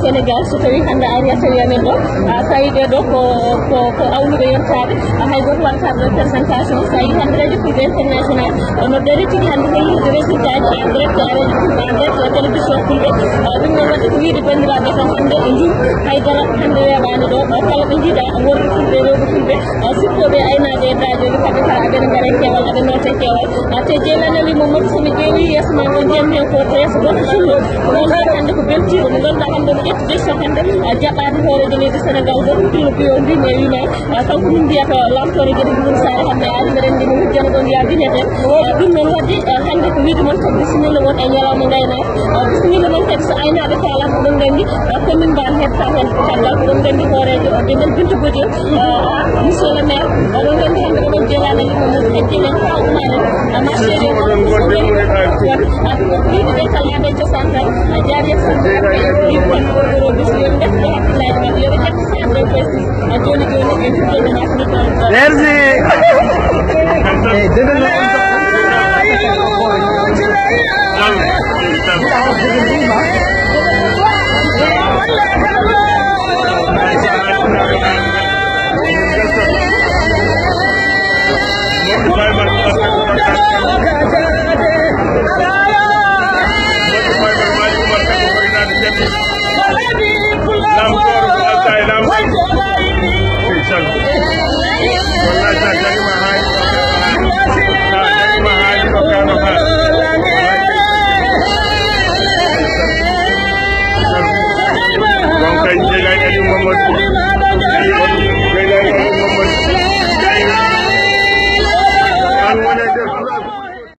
Sénégal so tawi hande ari atelier do sayide do ko awlude yottade hay goto wattade représentation sayi hande radio privé international no dari tigi hande ko yide résultat ji en direct radio télévision privé dum non wadde ko wiide bandiraɓe tan hande e jum haydara hande weɓani ɗo kala ɓe jiiɗa worɓe fulɓe rewɓe fulɓe sippoɓe aynaɓe e radioji kamɓe kala aɓene gaare kewal aɓe note kewal te jeelanali momon somi ƴeewi yeeso ma ko ndiyam hen ko yeeso goto fullo non hande ko beltiɗo mo ganduɗa hande no ƴetti décision hande jaɓɓade hoorejo leydi sénégal goto pillo piyo mbimi e wima kanko min mbiyata lamtore gueɗe ɗum sare hande ari mbeɗen ndi mo hujjana ɗon ya bineten ɗum noon wadde hande ko wiide moon kadi bisimilla won e ñalawma gaynaako bisimilla moon kadi so aynaɓe kala ko ɗon gandi commune mban heɓta hen kalla ko ɗon gandi hoorejo ɓeɗen bintu godiel monsieur le maire oɗon gandi hande ko ɗon jeelade limo mum heddi hen kawɗumane marché wiide ɓe kala aɓe cosan tan jaari e sanɗe wiide tan oɗo bisimilla defte hakkillaji mabɓe yoɓe ƴetta sande précis joni joni e fuɗɗode masnito merci Muhammad